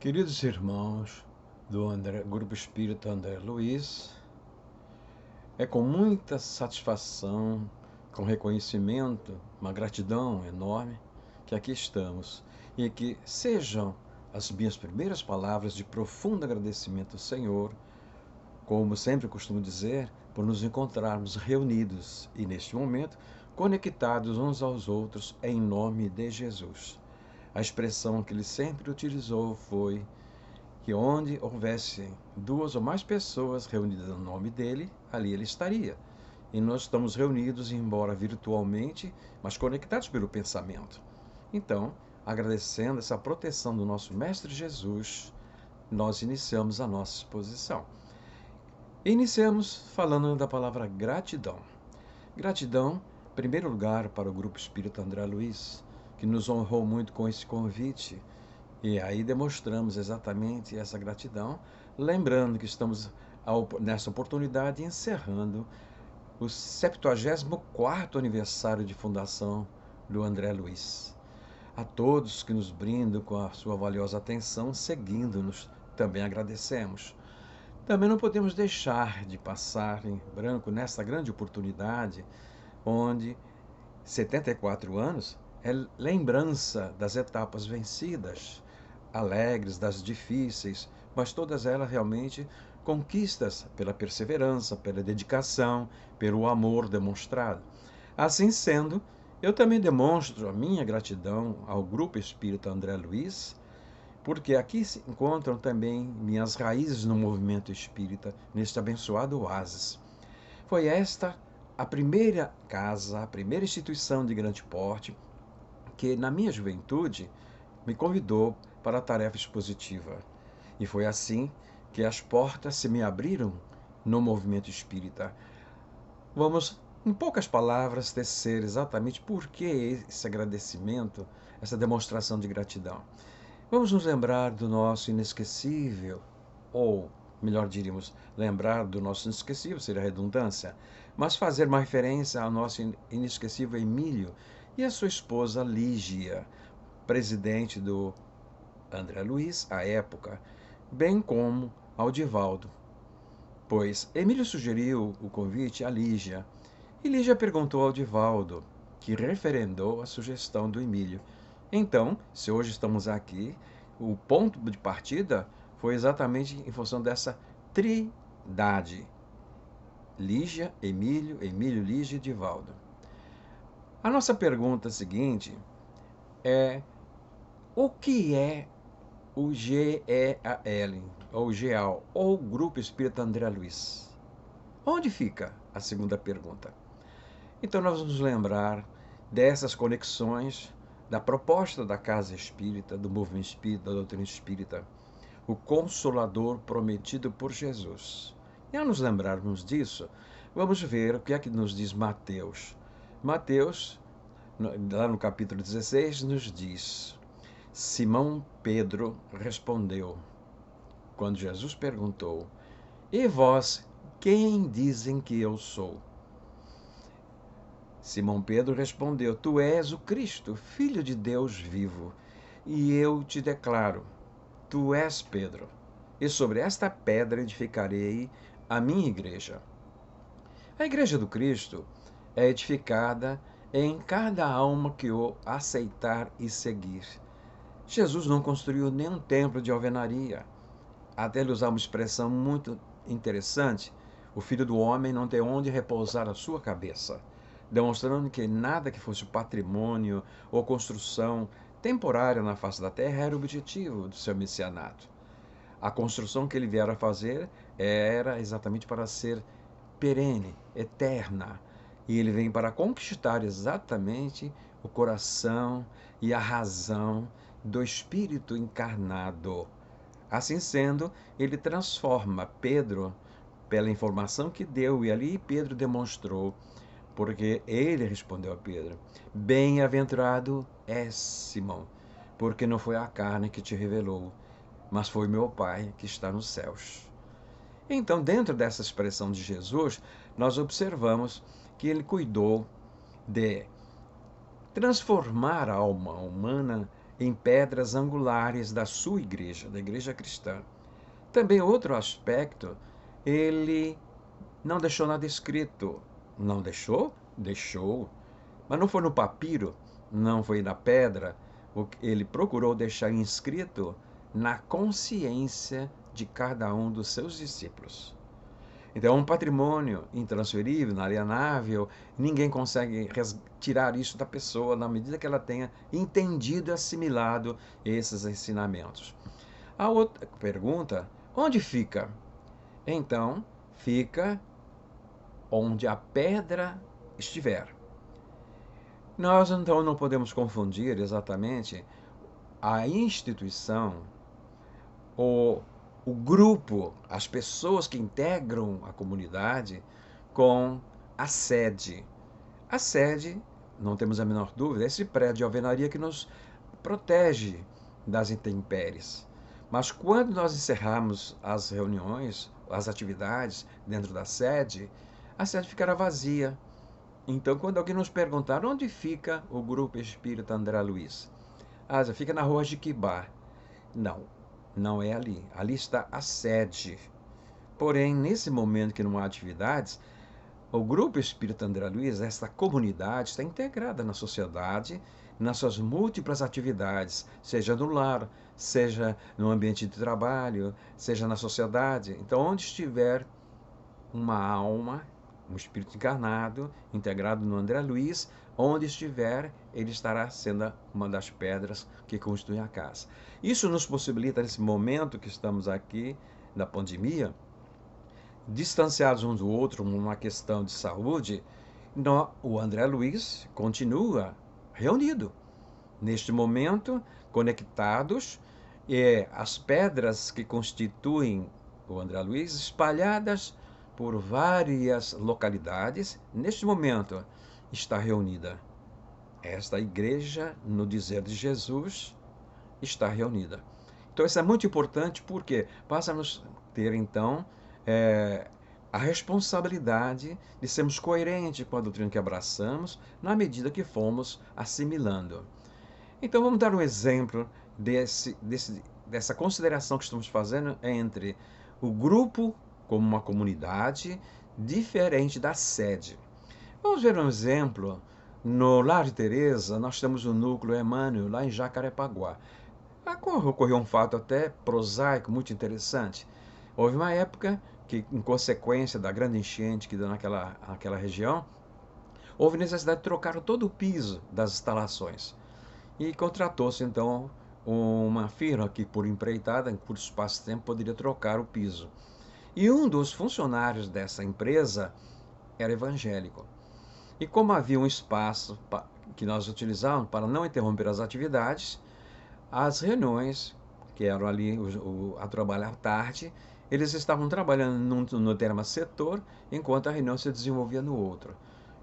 Queridos irmãos do Grupo Espírita André Luiz, é com muita satisfação, com reconhecimento, uma gratidão enorme, que aqui estamos e que sejam as minhas primeiras palavras de profundo agradecimento ao Senhor, como sempre costumo dizer, por nos encontrarmos reunidos e, neste momento, conectados uns aos outros em nome de Jesus. A expressão que ele sempre utilizou foi que onde houvesse duas ou mais pessoas reunidas no nome dele, ali ele estaria. E nós estamos reunidos, embora virtualmente, mas conectados pelo pensamento. Então, agradecendo essa proteção do nosso Mestre Jesus, nós iniciamos a nossa exposição. Iniciamos falando da palavra gratidão. Gratidão, em primeiro lugar, para o Grupo Espírita André Luiz, que nos honrou muito com esse convite. E aí demonstramos exatamente essa gratidão, lembrando que estamos, nessa oportunidade, encerrando o 74º aniversário de fundação do André Luiz. A todos que nos brindam com a sua valiosa atenção, seguindo-nos, também agradecemos. Também não podemos deixar de passar em branco nessa grande oportunidade, onde 74 anos é lembrança das etapas vencidas, alegres, das difíceis, mas todas elas realmente conquistas pela perseverança, pela dedicação, pelo amor demonstrado. Assim sendo, eu também demonstro a minha gratidão ao Grupo Espírita André Luiz, porque aqui se encontram também minhas raízes no movimento espírita, neste abençoado oásis. Foi esta a primeira casa, a primeira instituição de grande porte que, na minha juventude, me convidou para a tarefa expositiva. E foi assim que as portas se me abriram no movimento espírita. Vamos, em poucas palavras, tecer exatamente por que esse agradecimento, essa demonstração de gratidão. Vamos nos lembrar do nosso inesquecível, ou, melhor diríamos, lembrar do nosso inesquecível, seria redundância, mas fazer uma referência ao nosso inesquecível Emílio e a sua esposa Lígia, presidente do André Luiz, à época, bem como ao Divaldo, pois Emílio sugeriu o convite a Lígia, e Lígia perguntou ao Divaldo, que referendou a sugestão do Emílio. Então, se hoje estamos aqui, o ponto de partida foi exatamente em função dessa trindade: Lígia, Emílio, Lígia e Divaldo. A nossa pergunta seguinte é: o que é o GEAL, ou GEAL, ou Grupo Espírita André Luiz? Onde fica a segunda pergunta? Então nós vamos lembrar dessas conexões, da proposta da Casa Espírita, do Movimento Espírita, da doutrina espírita, o Consolador prometido por Jesus. E ao nos lembrarmos disso, vamos ver o que é que nos diz Mateus. Mateus, lá no capítulo 16, nos diz: Simão Pedro respondeu, quando Jesus perguntou: E vós, quem dizem que eu sou? Simão Pedro respondeu: Tu és o Cristo, Filho de Deus vivo. E eu te declaro: Tu és Pedro, e sobre esta pedra edificarei a minha igreja. A igreja do Cristo é edificada em cada alma que o aceitar e seguir. Jesus não construiu nenhum templo de alvenaria. Até ele usar uma expressão muito interessante: o Filho do Homem não tem onde repousar a sua cabeça, demonstrando que nada que fosse patrimônio ou construção temporária na face da terra era o objetivo do seu messianato. A construção que ele viera a fazer era exatamente para ser perene, eterna, e ele vem para conquistar exatamente o coração e a razão do Espírito encarnado. Assim sendo, ele transforma Pedro pela informação que deu, e ali Pedro demonstrou, porque ele respondeu a Pedro: Bem-aventurado és, Simão, porque não foi a carne que te revelou, mas foi meu Pai que está nos céus. Então, dentro dessa expressão de Jesus, nós observamos que ele cuidou de transformar a alma humana em pedras angulares da sua igreja, da igreja cristã. Também outro aspecto, ele não deixou nada escrito. Não deixou? Deixou. Mas não foi no papiro, não foi na pedra. Ele procurou deixar inscrito na consciência de cada um dos seus discípulos. Então, é um patrimônio intransferível, inalienável, ninguém consegue tirar isso da pessoa na medida que ela tenha entendido e assimilado esses ensinamentos. A outra pergunta, onde fica? Então, fica onde a pedra estiver. Nós, então, não podemos confundir exatamente a instituição, ou o grupo, as pessoas que integram a comunidade, com a sede. A sede, não temos a menor dúvida, é esse prédio de alvenaria que nos protege das intempéries. Mas quando nós encerrarmos as reuniões, as atividades dentro da sede, a sede ficará vazia. Então, quando alguém nos perguntar onde fica o Grupo Espírita André Luiz, já fica na rua Jiquibá. Não, não é ali. Ali está a sede. Porém, nesse momento que não há atividades, o Grupo Espírita André Luiz, essa comunidade, está integrada na sociedade, nas suas múltiplas atividades, seja no lar, seja no ambiente de trabalho, seja na sociedade. Então, onde estiver uma alma, um espírito encarnado, integrado no André Luiz, onde estiver, ele estará sendo uma das pedras que constituem a casa. Isso nos possibilita, nesse momento que estamos aqui, da pandemia, distanciados um do outro numa questão de saúde, o André Luiz continua reunido. Neste momento, conectados, as pedras que constituem o André Luiz espalhadas por várias localidades, neste momento está reunida. Esta igreja, no dizer de Jesus, está reunida. Então isso é muito importante porque passa a nos ter então a responsabilidade de sermos coerentes com a doutrina que abraçamos na medida que fomos assimilando. Então vamos dar um exemplo dessa consideração que estamos fazendo entre o grupo como uma comunidade diferente da sede. Vamos ver um exemplo. No Lar de Teresa, nós temos o núcleo Emmanuel, lá em Jacarepaguá. Ocorreu um fato até prosaico, muito interessante. Houve uma época que, em consequência da grande enchente que deu naquela região, houve necessidade de trocar todo o piso das instalações. E contratou-se, então, uma firma que, por empreitada, por espaço-tempo, poderia trocar o piso. E um dos funcionários dessa empresa era evangélico. E como havia um espaço que nós utilizávamos para não interromper as atividades, as reuniões, que eram ali a trabalhar à tarde, eles estavam trabalhando no tema setor, enquanto a reunião se desenvolvia no outro.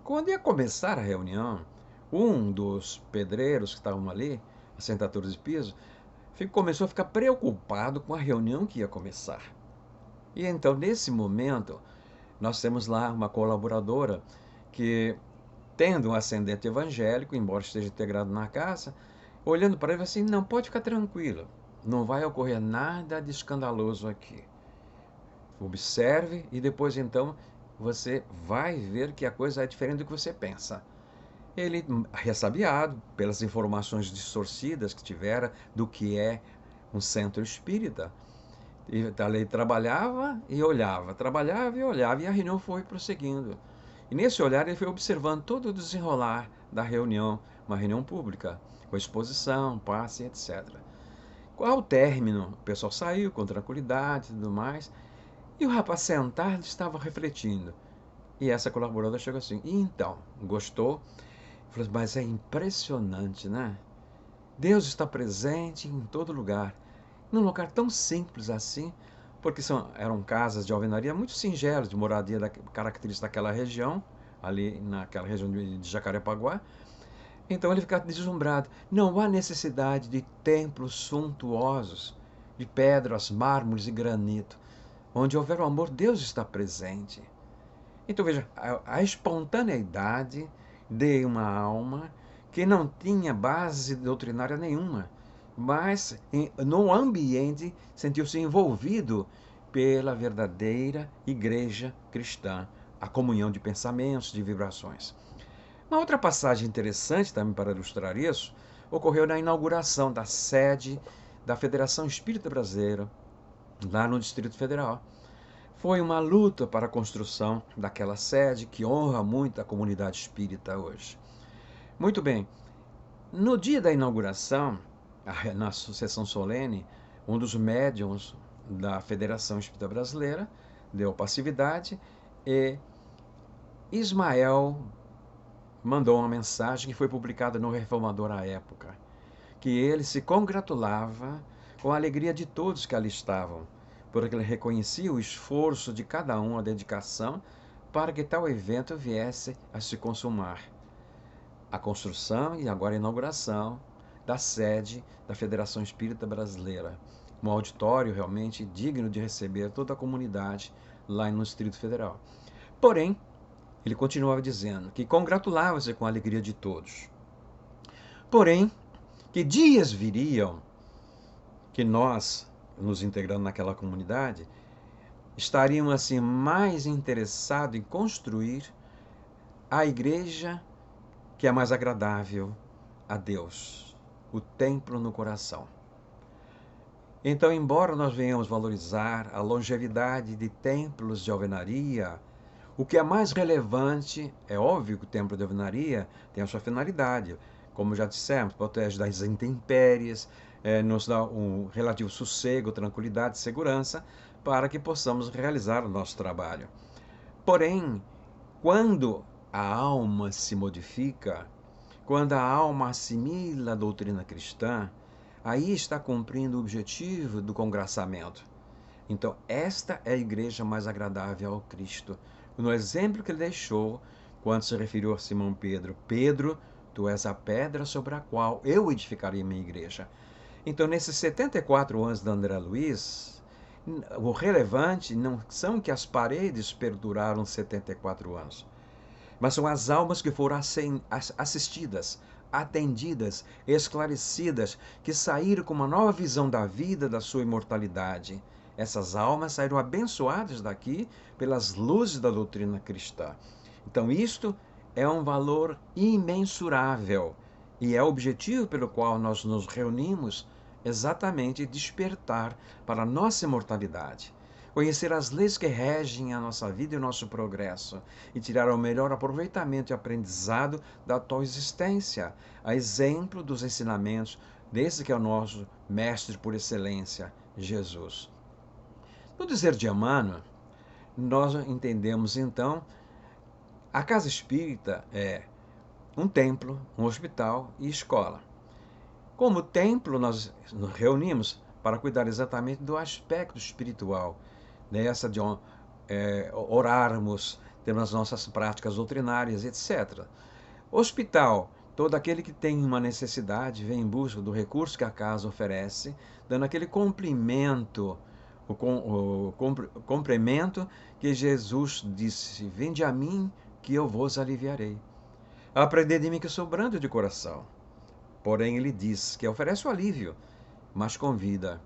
Quando ia começar a reunião, um dos pedreiros que estavam ali, assentadores de piso, começou a ficar preocupado com a reunião que ia começar. E então, nesse momento, nós temos lá uma colaboradora que, tendo um ascendente evangélico, embora esteja integrado na casa, olhando para ele assim, não, pode ficar tranquilo, não vai ocorrer nada de escandaloso aqui. Observe e depois então você vai ver que a coisa é diferente do que você pensa. Ele, ressabiado pelas informações distorcidas que tivera do que é um centro espírita, ele trabalhava e olhava, e a reunião foi prosseguindo. E nesse olhar ele foi observando todo o desenrolar da reunião, uma reunião pública, com exposição, passe, etc. Ao término, o pessoal saiu com tranquilidade e tudo mais, e o rapaz sentado estava refletindo. E essa colaboradora chegou assim, e então, gostou? Falei, mas é impressionante, né? Deus está presente em todo lugar. Num lugar tão simples assim, porque eram casas de alvenaria muito singelas, de moradia característica daquela região, ali naquela região de Jacarepaguá. Então ele fica deslumbrado. Não há necessidade de templos suntuosos, de pedras, mármores e granito. Onde houver o amor, Deus está presente. Então veja, a espontaneidade de uma alma que não tinha base doutrinária nenhuma, mas no ambiente sentiu-se envolvido pela verdadeira igreja cristã, a comunhão de pensamentos, de vibrações. Uma outra passagem interessante também para ilustrar isso ocorreu na inauguração da sede da Federação Espírita Brasileira, lá no Distrito Federal. Foi uma luta para a construção daquela sede que honra muito a comunidade espírita hoje. Muito bem, no dia da inauguração, na sessão solene, um dos médiuns da Federação Espírita Brasileira deu passividade e Ismael mandou uma mensagem que foi publicada no Reformador à época, que ele se congratulava com a alegria de todos que ali estavam, porque ele reconhecia o esforço de cada um, a dedicação, para que tal evento viesse a se consumar. A construção e agora a inauguração da sede da Federação Espírita Brasileira. Um auditório realmente digno de receber toda a comunidade lá no Distrito Federal. Porém, ele continuava dizendo que congratulava-se com a alegria de todos. Porém, que dias viriam que nós, nos integrando naquela comunidade, estaríamos assim mais interessados em construir a igreja que é mais agradável a Deus, o templo no coração. Então, embora nós venhamos valorizar a longevidade de templos de alvenaria, o que é mais relevante, é óbvio que o templo de alvenaria tem a sua finalidade, como já dissemos, protege das intempéries, nos dá um relativo sossego, tranquilidade, segurança, para que possamos realizar o nosso trabalho. Porém, quando a alma se modifica, quando a alma assimila a doutrina cristã, aí está cumprindo o objetivo do congraçamento. Então, esta é a igreja mais agradável ao Cristo. No exemplo que ele deixou, quando se referiu a Simão Pedro: Pedro, tu és a pedra sobre a qual eu edificarei minha igreja. Então, nesses 74 anos de André Luiz, o relevante não são que as paredes perduraram 74 anos, mas são as almas que foram assistidas, atendidas, esclarecidas, que saíram com uma nova visão da vida, da sua imortalidade. Essas almas saíram abençoadas daqui pelas luzes da doutrina cristã. Então, isto é um valor imensurável e é o objetivo pelo qual nós nos reunimos, exatamente despertar para a nossa imortalidade. Conhecer as leis que regem a nossa vida e o nosso progresso e tirar o melhor aproveitamento e aprendizado da atual existência, a exemplo dos ensinamentos desse que é o nosso mestre por excelência, Jesus. No dizer de Emmanuel, nós entendemos então a casa espírita é um templo, um hospital e escola. Como templo, nós nos reunimos para cuidar exatamente do aspecto espiritual, nessa de orarmos, termos as nossas práticas doutrinárias, etc. Hospital, todo aquele que tem uma necessidade vem em busca do recurso que a casa oferece, dando aquele complemento, o complemento que Jesus disse: vinde a mim que eu vos aliviarei. Aprendei de mim que sou brando de coração. Porém, ele diz que oferece o alívio, mas convida: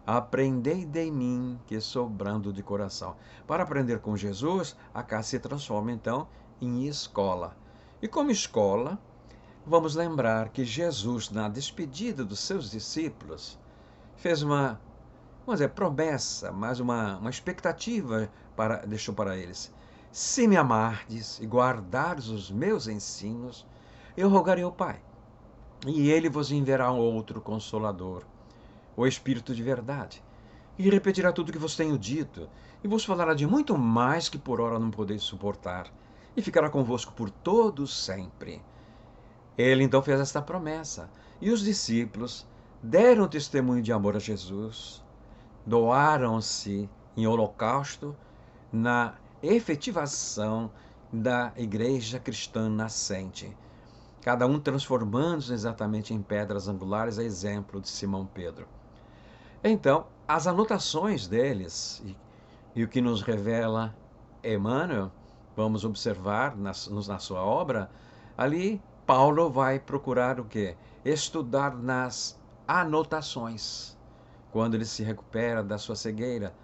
aprendei de mim que sou brando de coração. Para aprender com Jesus, a casa se transforma então em escola. E como escola, vamos lembrar que Jesus, na despedida dos seus discípulos, fez uma, vamos dizer, promessa, mas uma expectativa deixou para eles. Se me amardes e guardares os meus ensinos, eu rogarei ao Pai, e ele vos enviará um outro Consolador, o Espírito de verdade, e repetirá tudo o que vos tenho dito, e vos falará de muito mais que por ora não podeis suportar, e ficará convosco por todo sempre. Ele então fez esta promessa, e os discípulos deram testemunho de amor a Jesus, doaram-se em holocausto na efetivação da igreja cristã nascente, cada um transformando-se exatamente em pedras angulares, a exemplo de Simão Pedro. Então, as anotações deles e o que nos revela Emmanuel, vamos observar na sua obra, ali Paulo vai procurar o quê? Estudar nas anotações. Quando ele se recupera da sua cegueira,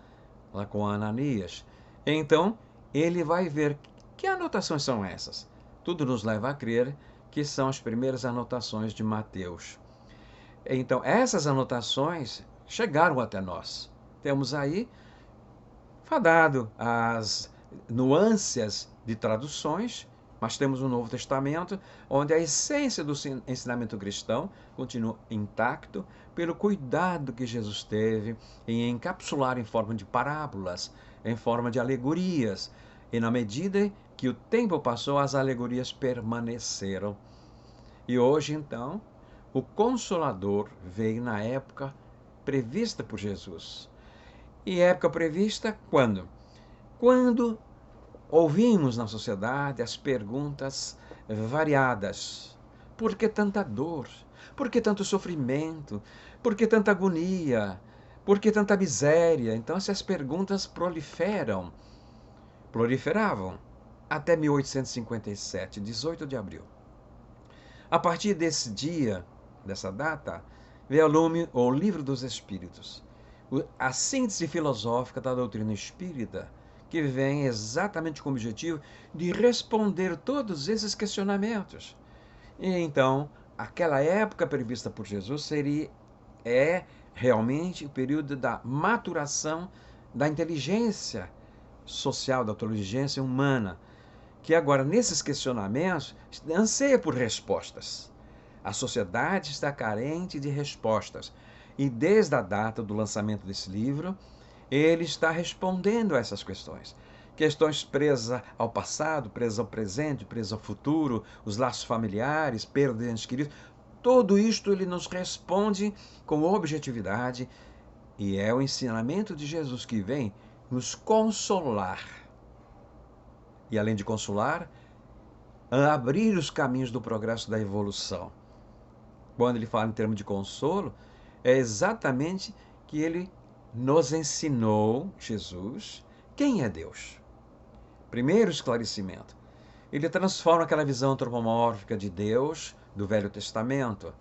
lá com Ananias, então ele vai ver que anotações são essas. Tudo nos leva a crer que são as primeiras anotações de Mateus. Então, essas anotações chegaram até nós. Temos aí fadado as nuances de traduções, mas temos o Novo Testamento, onde a essência do ensinamento cristão continua intacto pelo cuidado que Jesus teve em encapsular em forma de parábolas, em forma de alegorias. E na medida que o tempo passou, as alegorias permaneceram. E hoje, então, o Consolador veio na época prevista por Jesus. E época prevista quando? Quando ouvimos na sociedade as perguntas variadas. Por que tanta dor? Por que tanto sofrimento? Por que tanta agonia? Por que tanta miséria? Então essas perguntas proliferavam até 1857, 18 de abril. A partir desse dia, dessa data, veio ao lume o Livro dos Espíritos, a síntese filosófica da doutrina espírita, que vem exatamente com o objetivo de responder todos esses questionamentos. E então, aquela época prevista por Jesus é realmente o período da maturação da inteligência social, da inteligência humana, que agora, nesses questionamentos, anseia por respostas. A sociedade está carente de respostas. E desde a data do lançamento desse livro, ele está respondendo a essas questões. Questões presas ao passado, presas ao presente, presas ao futuro, os laços familiares, perda de entes queridos. Tudo isto ele nos responde com objetividade e é o ensinamento de Jesus que vem nos consolar. E além de consolar, abrir os caminhos do progresso da evolução. Quando ele fala em termos de consolo, é exatamente que ele nos ensinou, Jesus, quem é Deus. Primeiro esclarecimento. Ele transforma aquela visão antropomórfica de Deus do Velho Testamento,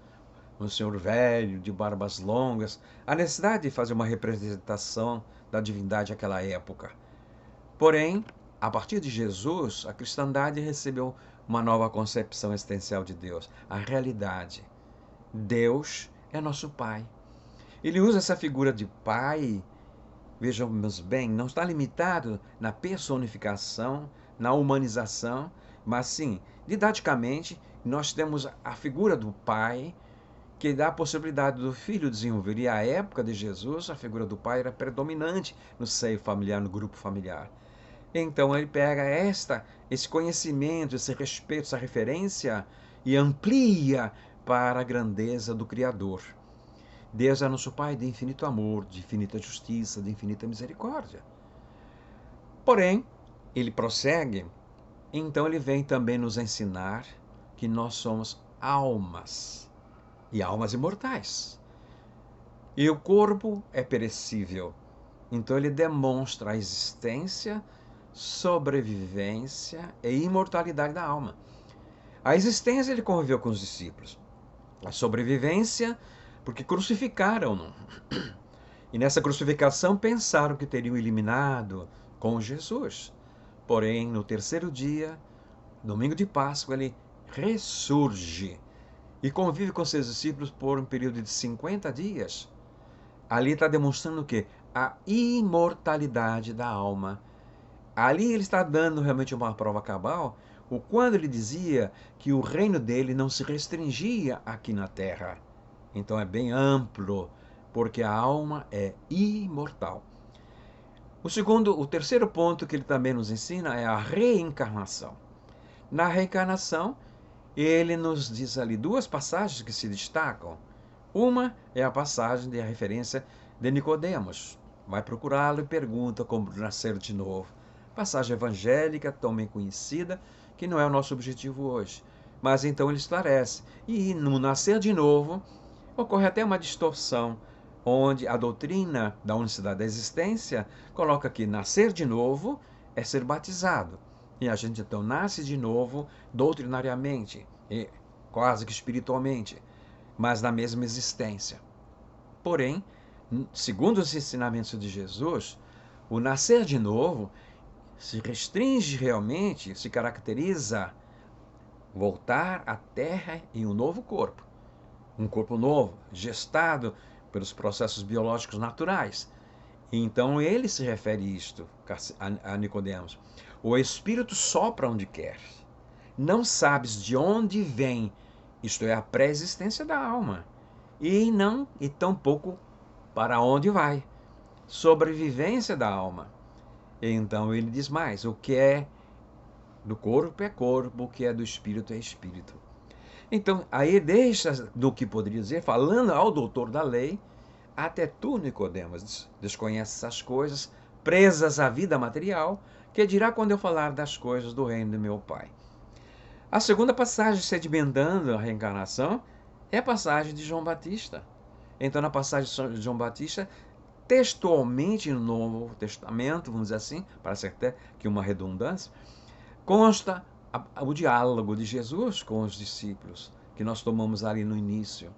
um senhor velho, de barbas longas, a necessidade de fazer uma representação da divindade naquela época. Porém, a partir de Jesus, a cristandade recebeu uma nova concepção existencial de Deus, a realidade. Deus é nosso Pai. Ele usa essa figura de Pai, vejamos bem, não está limitado na personificação, na humanização, mas sim, didaticamente, nós temos a figura do Pai, que dá a possibilidade do filho desenvolver. E à época de Jesus, a figura do Pai era predominante no seio familiar, no grupo familiar. Então ele pega esse conhecimento, esse respeito, essa referência e amplia para a grandeza do Criador. Deus é nosso Pai de infinito amor, de infinita justiça, de infinita misericórdia. Porém, ele prossegue, então ele vem também nos ensinar que nós somos almas, e almas imortais. E o corpo é perecível. Então ele demonstra a existência, sobrevivência e imortalidade da alma. A existência ele conviveu com os discípulos. A sobrevivência, porque crucificaram-no. E nessa crucificação pensaram que teriam eliminado com Jesus. Porém, no terceiro dia, domingo de Páscoa, ele ressurge e convive com seus discípulos por um período de 50 dias. Ali está demonstrando o quê? A imortalidade da alma. Ali ele está dando realmente uma prova cabal, o quando ele dizia que o reino dele não se restringia aqui na terra. Então é bem amplo, porque a alma é imortal. O terceiro ponto que ele também nos ensina é a reencarnação. Na reencarnação, ele nos diz ali duas passagens que se destacam. Uma é a passagem de referência de Nicodemos. Vai procurá-lo e pergunta como nascer de novo. Passagem evangélica, tão bem conhecida, que não é o nosso objetivo hoje. Mas então ele esclarece. E no nascer de novo, ocorre até uma distorção, onde a doutrina da unicidade da existência coloca que nascer de novo é ser batizado. E a gente então nasce de novo doutrinariamente, e quase que espiritualmente, mas na mesma existência. Porém, segundo os ensinamentos de Jesus, o nascer de novo se restringe realmente, se caracteriza voltar à Terra em um novo corpo. Um corpo novo, gestado pelos processos biológicos naturais. Então ele se refere a isto a Nicodemos. O Espírito sopra onde quer. Não sabes de onde vem, isto é, a pré-existência da alma, e tampouco para onde vai, sobrevivência da alma. Então ele diz mais: o que é do corpo é corpo, o que é do espírito é espírito. Então, aí deixa do que poderia dizer, falando ao doutor da lei, até tu, Nicodemos, desconheces essas coisas, presas à vida material, que dirá quando eu falar das coisas do reino de meu Pai. A segunda passagem sedimentando a reencarnação é a passagem de João Batista. Então, na passagem de João Batista, textualmente no Novo Testamento, vamos dizer assim, parece até que uma redundância, consta o diálogo de Jesus com os discípulos, que nós tomamos ali no início.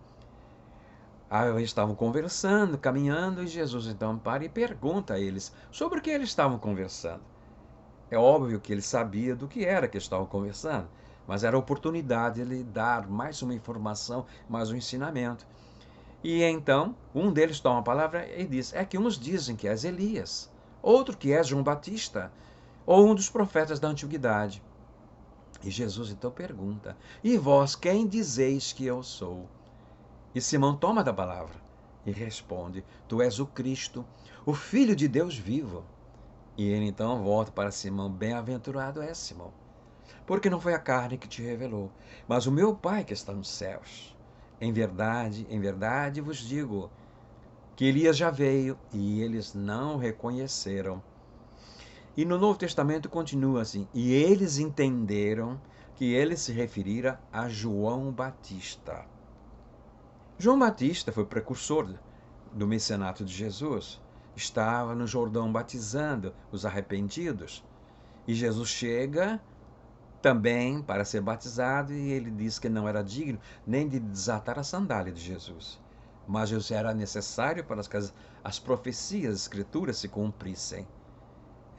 Eles estavam conversando, caminhando, e Jesus então para e pergunta a eles sobre o que eles estavam conversando. É óbvio que ele sabia do que era que eles estavam conversando, mas era a oportunidade de ele dar mais uma informação, mais um ensinamento. E então, um deles toma a palavra e diz: é que uns dizem que és Elias, outro que és João Batista, ou um dos profetas da antiguidade. E Jesus então pergunta: e vós quem dizeis que eu sou? E Simão toma da palavra e responde: tu és o Cristo, o Filho de Deus vivo. E ele então volta para Simão: bem-aventurado és Simão, porque não foi a carne que te revelou, mas o meu Pai que está nos céus. Em verdade vos digo que Elias já veio e eles não o reconheceram. E no Novo Testamento continua assim: e eles entenderam que ele se referira a João Batista. João Batista foi precursor do mecenato de Jesus. Estava no Jordão batizando os arrependidos. E Jesus chega também para ser batizado e ele diz que não era digno nem de desatar a sandália de Jesus. Mas Jesus era necessário para que as profecias, as escrituras se cumprissem.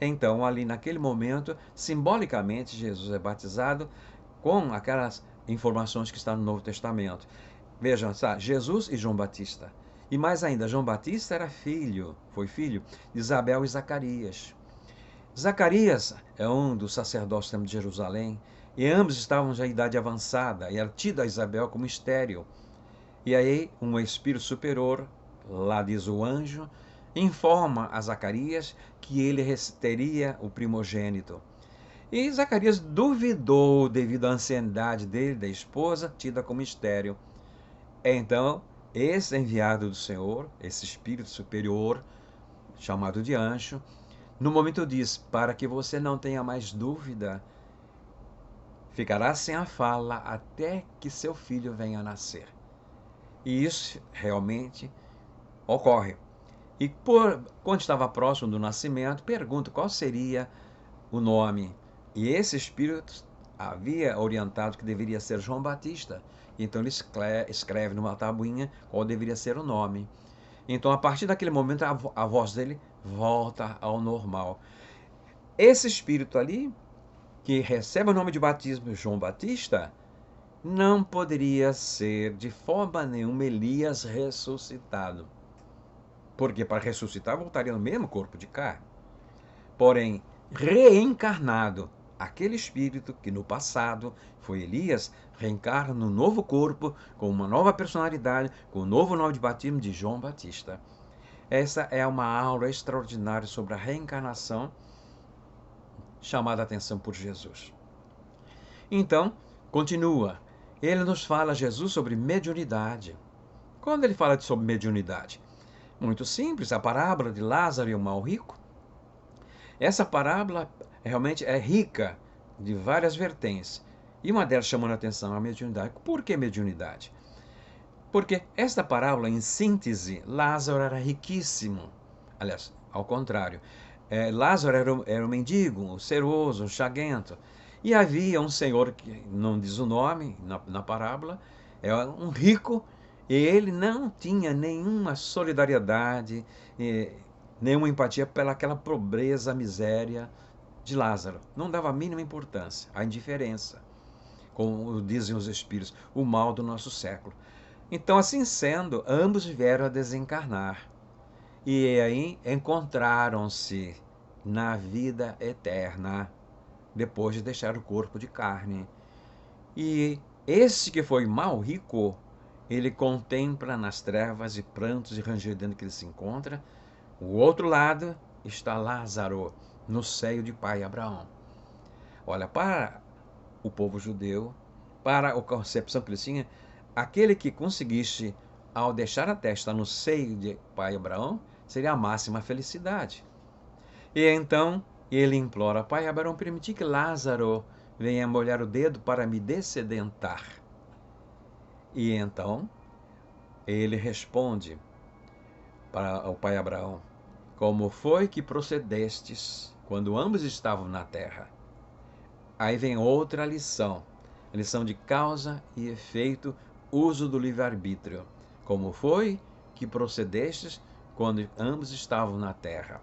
Então, ali naquele momento, simbolicamente, Jesus é batizado com aquelas informações que estão no Novo Testamento. Vejam, Jesus e João Batista. E mais ainda, João Batista foi filho de Isabel e Zacarias. Zacarias é um dos sacerdotes do Templo de Jerusalém, e ambos estavam já em idade avançada, e era tido a Isabel como estéril. E aí, um espírito superior, lá diz o anjo, informa a Zacarias que ele teria o primogênito. E Zacarias duvidou devido à ansiedade dele, da esposa, tida como estéril. Então, esse enviado do Senhor, esse espírito superior, chamado de anjo, no momento diz: para que você não tenha mais dúvida, ficará sem a fala até que seu filho venha a nascer. E isso realmente ocorre. E quando estava próximo do nascimento, pergunta qual seria o nome. E esse espírito havia orientado que deveria ser João Batista. Então ele escreve numa tabuinha qual deveria ser o nome. Então, a partir daquele momento, a voz dele volta ao normal. Esse espírito ali, que recebe o nome de batismo João Batista, não poderia ser de forma nenhuma Elias ressuscitado. Porque para ressuscitar voltaria no mesmo corpo de carne. Porém, reencarnado, aquele espírito que no passado foi Elias, reencarna no novo corpo, com uma nova personalidade, com o novo nome de batismo de João Batista. Essa é uma aula extraordinária sobre a reencarnação, chamada a atenção por Jesus. Então, continua. Ele nos fala, Jesus, sobre mediunidade. Quando ele fala sobre mediunidade? Muito simples, a parábola de Lázaro e o mal rico. Essa parábola realmente é rica de várias vertentes. E uma delas chamando a atenção a mediunidade. Por que mediunidade? Porque esta parábola, em síntese, Lázaro era riquíssimo. Aliás, ao contrário. Lázaro era um mendigo, um seroso, um chaguento. E havia um senhor, que não diz o nome na parábola, é um rico, E ele não tinha nenhuma solidariedade, nenhuma empatia pelaquela pobreza, miséria de Lázaro. Não dava a mínima importância, a indiferença, como dizem os espíritos, o mal do nosso século. Então, assim sendo, ambos vieram a desencarnar. E aí encontraram-se na vida eterna, depois de deixar o corpo de carne. E esse que foi mal rico, ele contempla nas trevas e prantos e ranger dentro que ele se encontra. O outro lado está Lázaro, no seio de pai Abraão. Olha, para o povo judeu, para a concepção que eles tinham, aquele que conseguisse, ao deixar a testa no seio de pai Abraão, seria a máxima felicidade. E então ele implora: Pai Abraão, permitir que Lázaro venha molhar o dedo para me descedentar. E então ele responde para o pai Abraão: Como foi que procedestes quando ambos estavam na terra? Aí vem outra lição, a lição de causa e efeito, uso do livre-arbítrio. Como foi que procedestes quando ambos estavam na terra?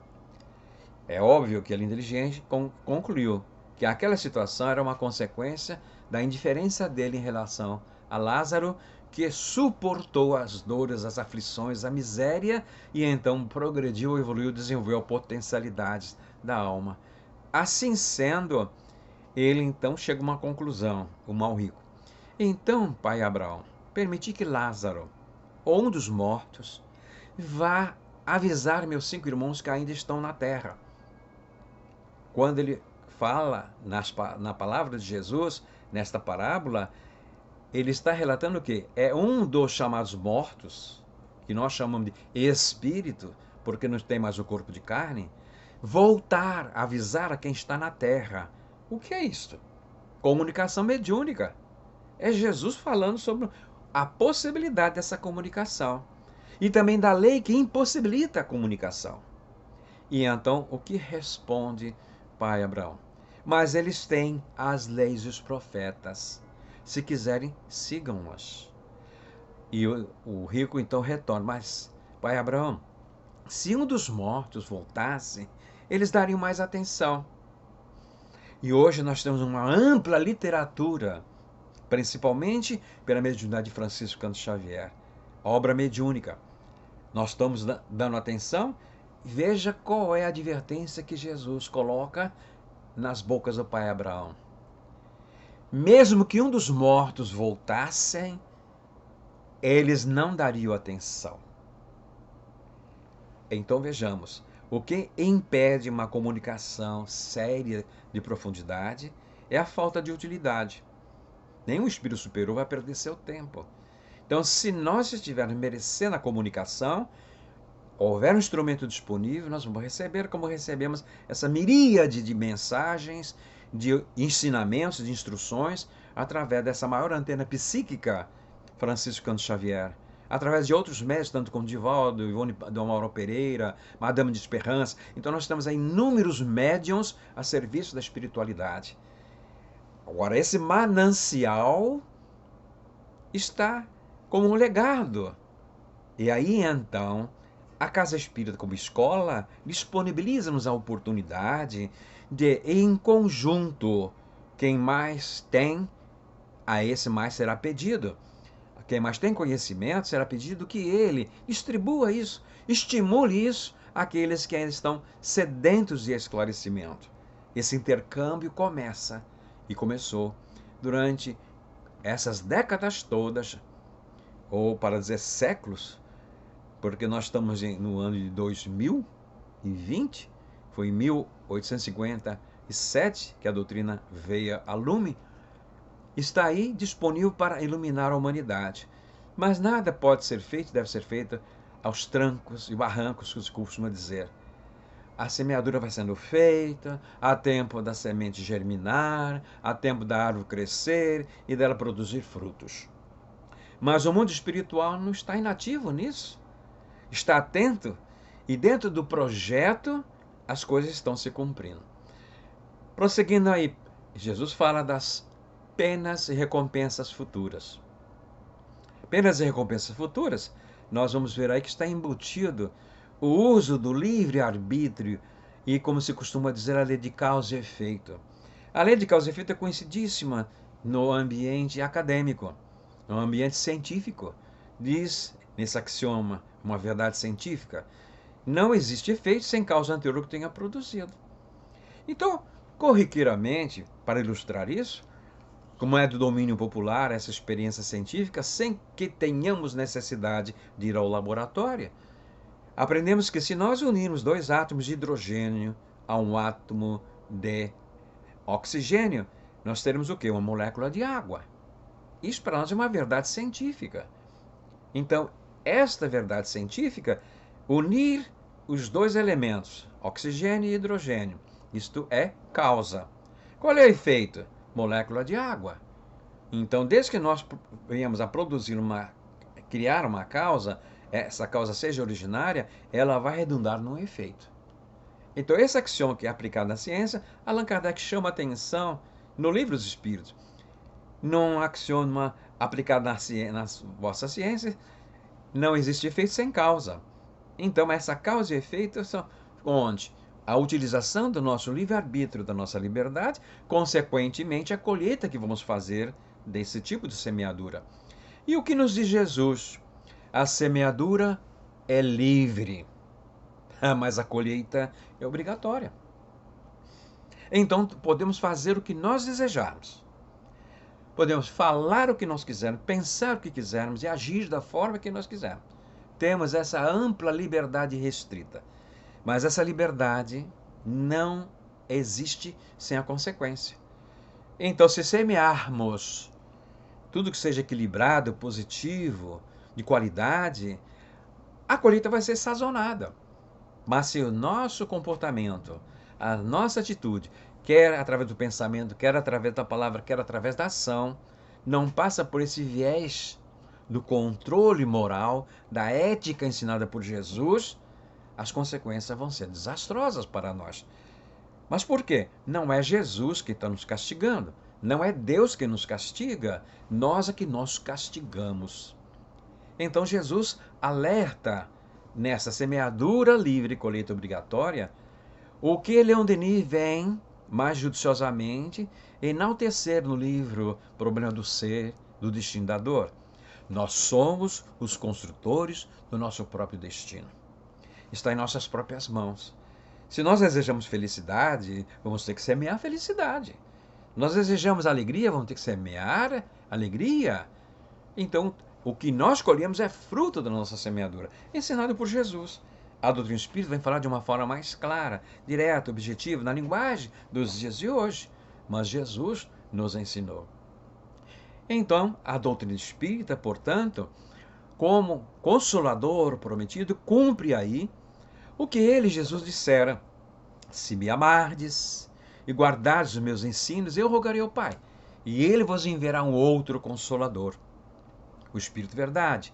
É óbvio que ele, inteligente, concluiu que aquela situação era uma consequência da indiferença dele em relação a Lázaro, que suportou as dores, as aflições, a miséria e então progrediu, evoluiu, desenvolveu potencialidades da alma. Assim sendo, ele então chega a uma conclusão, o mal rico. Então, pai Abraão, permiti que Lázaro, ou um dos mortos, vá avisar meus 5 irmãos que ainda estão na terra. Quando ele fala na palavra de Jesus, nesta parábola, ele está relatando o quê? É um dos chamados mortos, que nós chamamos de espírito, porque não tem mais o corpo de carne, voltar a avisar a quem está na terra. O que é isto? Comunicação mediúnica. É Jesus falando sobre a possibilidade dessa comunicação. E também da lei que impossibilita a comunicação. E então, o que responde pai Abraão? Mas eles têm as leis e os profetas. Se quiserem, sigam-nas. E o rico então retorna: Mas, pai Abraão, se um dos mortos voltasse, eles dariam mais atenção. E hoje nós temos uma ampla literatura, principalmente pela mediunidade de Francisco Cândido Xavier, a obra mediúnica. Nós estamos dando atenção. Veja qual é a advertência que Jesus coloca nas bocas do pai Abraão. Mesmo que um dos mortos voltassem, eles não dariam atenção. Então vejamos, o que impede uma comunicação séria de profundidade é a falta de utilidade. Nenhum espírito superior vai perder seu tempo. Então, se nós estivermos merecendo a comunicação, houver um instrumento disponível, nós vamos receber como recebemos essa miríade de mensagens, de ensinamentos, de instruções, através dessa maior antena psíquica, Francisco Cândido Xavier, através de outros mestres, tanto como Divaldo, Ivone do Amauro Pereira, Madame de Esperança. Então nós temos aí inúmeros médiuns a serviço da espiritualidade. Agora, esse manancial está como um legado. E aí, então, a Casa Espírita, como escola, disponibiliza-nos a oportunidade de, em conjunto, quem mais tem, a esse mais será pedido. Quem mais tem conhecimento, será pedido que ele distribua isso, estimule isso àqueles que ainda estão sedentos de esclarecimento. Esse intercâmbio começa, e começou, durante essas décadas todas, ou para dizer séculos, porque nós estamos no ano de 2020, foi em 1857 que a doutrina veio a lume, está aí disponível para iluminar a humanidade. Mas nada pode ser feito, deve ser feito aos trancos e barrancos, que os costumam dizer. A semeadura vai sendo feita, há tempo da semente germinar, há tempo da árvore crescer e dela produzir frutos. Mas o mundo espiritual não está inativo nisso. Está atento e dentro do projeto as coisas estão se cumprindo. Prosseguindo aí, Jesus fala das penas e recompensas futuras. penas e recompensas futuras, nós vamos ver aí que está embutido o uso do livre-arbítrio e, como se costuma dizer, a lei de causa e efeito. A lei de causa e efeito é conhecidíssima no ambiente acadêmico, no ambiente científico. Diz, nesse axioma, uma verdade científica, não existe efeito sem causa anterior que tenha produzido. Então, corriqueiramente, para ilustrar isso, como é do domínio popular essa experiência científica, sem que tenhamos necessidade de ir ao laboratório, aprendemos que se nós unirmos dois átomos de hidrogênio a um átomo de oxigênio, nós teremos o quê? Uma molécula de água. Isso para nós é uma verdade científica. Então, esta verdade científica, unir os dois elementos, oxigênio e hidrogênio, isto é causa. Qual é o efeito? Molécula de água. Então, desde que nós venhamos a criar uma causa, essa causa seja originária, ela vai redundar num efeito. Então, esse axioma que é aplicado na ciência, Allan Kardec chama atenção no Livro dos Espíritos. Num axioma aplicado na vossa ciência, não existe efeito sem causa. Então, essa causa e efeito são onde a utilização do nosso livre-arbítrio, da nossa liberdade, consequentemente a colheita que vamos fazer desse tipo de semeadura. E o que nos diz Jesus? A semeadura é livre, mas a colheita é obrigatória. Então, podemos fazer o que nós desejarmos. Podemos falar o que nós quisermos, pensar o que quisermos e agir da forma que nós quisermos. Temos essa ampla liberdade restrita. Mas essa liberdade não existe sem a consequência. Então, se semearmos tudo que seja equilibrado, positivo, de qualidade, a colheita vai ser sazonada. Mas se o nosso comportamento, a nossa atitude, quer através do pensamento, quer através da palavra, quer através da ação, não passa por esse viés do controle moral, da ética ensinada por Jesus, as consequências vão ser desastrosas para nós. Mas por quê? Não é Jesus que está nos castigando. Não é Deus que nos castiga. Nós é que nós castigamos. Então Jesus alerta nessa semeadura livre e colheita obrigatória o que Leon Denis vem, mais judiciosamente, enaltecer no livro Problema do Ser, do Destino da Dor. Nós somos os construtores do nosso próprio destino. Está em nossas próprias mãos. Se nós desejamos felicidade, vamos ter que semear felicidade. Nós desejamos alegria, vamos ter que semear alegria. Então, o que nós colhemos é fruto da nossa semeadura, ensinado por Jesus. A doutrina espírita vem falar de uma forma mais clara, direta, objetiva, na linguagem dos dias de hoje. Mas Jesus nos ensinou. Então, a doutrina espírita, portanto, como consolador prometido, cumpre aí o que ele, Jesus, dissera: se me amardes e guardardes os meus ensinos, eu rogarei ao Pai, e ele vos enviará um outro consolador, o Espírito Verdade,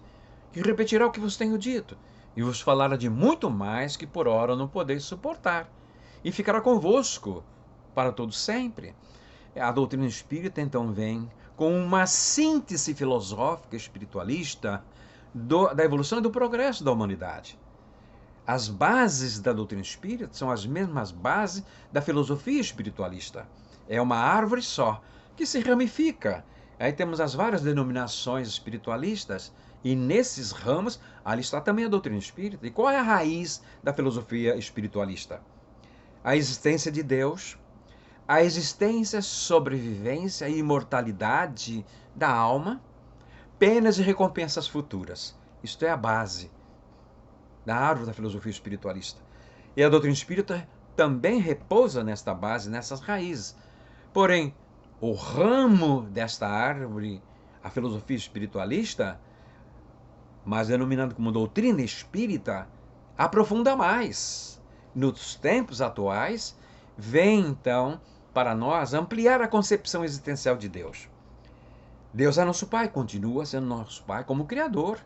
que repetirá o que vos tenho dito, e vos falará de muito mais que por ora não podeis suportar, e ficará convosco para todo sempre. A doutrina espírita, então, vem com uma síntese filosófica espiritualista da evolução e do progresso da humanidade. As bases da doutrina espírita são as mesmas bases da filosofia espiritualista. É uma árvore só, que se ramifica. Aí temos as várias denominações espiritualistas, e nesses ramos, ali está também a doutrina espírita. E qual é a raiz da filosofia espiritualista? A existência de Deus, a existência, sobrevivência e imortalidade da alma, penas e recompensas futuras. Isto é a base da árvore da filosofia espiritualista. E a doutrina espírita também repousa nesta base, nessas raízes. Porém, o ramo desta árvore, a filosofia espiritualista, mas denominado como doutrina espírita, aprofunda mais. Nos tempos atuais, vem então para nós ampliar a concepção existencial de Deus. Deus é nosso Pai, continua sendo nosso Pai como Criador.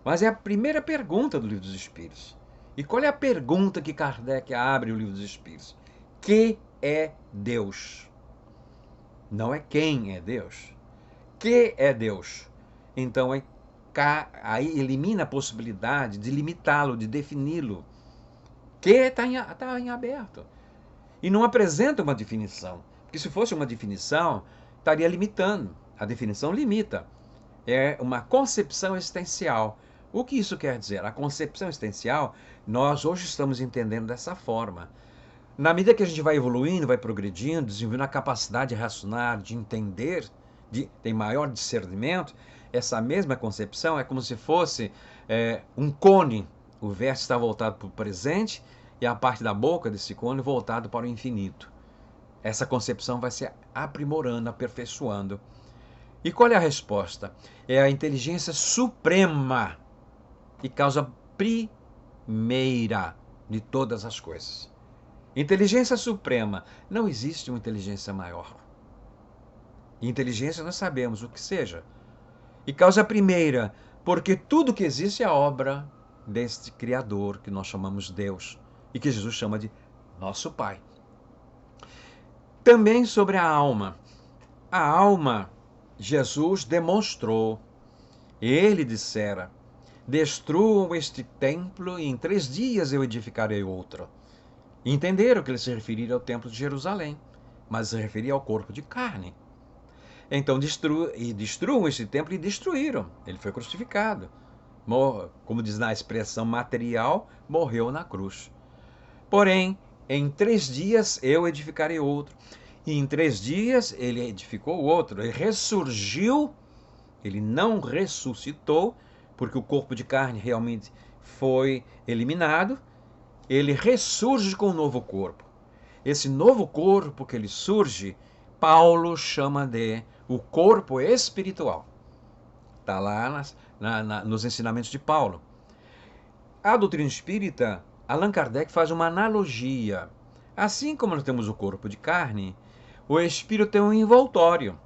Mas é a primeira pergunta do Livro dos Espíritos. E qual é a pergunta que Kardec abre o Livro dos Espíritos? Que é Deus? Não é quem é Deus. Que é Deus? Então, aí elimina a possibilidade de limitá-lo, de defini-lo, que está em aberto. E não apresenta uma definição. Porque se fosse uma definição, estaria limitando. A definição limita. É uma concepção existencial. O que isso quer dizer? A concepção existencial, nós hoje estamos entendendo dessa forma. Na medida que a gente vai evoluindo, vai progredindo, desenvolvendo a capacidade de raciocinar, de entender, tem maior discernimento, essa mesma concepção é como se fosse um cone. O verso está voltado para o presente e a parte da boca desse cone voltado para o infinito. Essa concepção vai se aprimorando, aperfeiçoando. E qual é a resposta? É a inteligência suprema e causa primeira de todas as coisas. Inteligência suprema. Não existe uma inteligência maior. Inteligência nós sabemos o que seja. E causa primeira, porque tudo que existe é obra deste Criador que nós chamamos Deus e que Jesus chama de nosso Pai. Também sobre a alma. A alma, Jesus demonstrou. Ele dissera: destruam este templo e em 3 dias eu edificarei outro. E entenderam que ele se referia ao templo de Jerusalém, mas se referia ao corpo de carne. Então destruam este templo e destruíram. Ele foi crucificado. Como diz na expressão material, morreu na cruz. Porém, em 3 dias eu edificarei outro. E em 3 dias ele edificou outro. Ele ressurgiu. Ele não ressuscitou, porque o corpo de carne realmente foi eliminado. Ele ressurge com um novo corpo. Esse novo corpo que ele surge, Paulo chama de o corpo espiritual. Está lá nos ensinamentos de Paulo. A doutrina espírita, Allan Kardec faz uma analogia. Assim como nós temos o corpo de carne, o espírito tem um envoltório.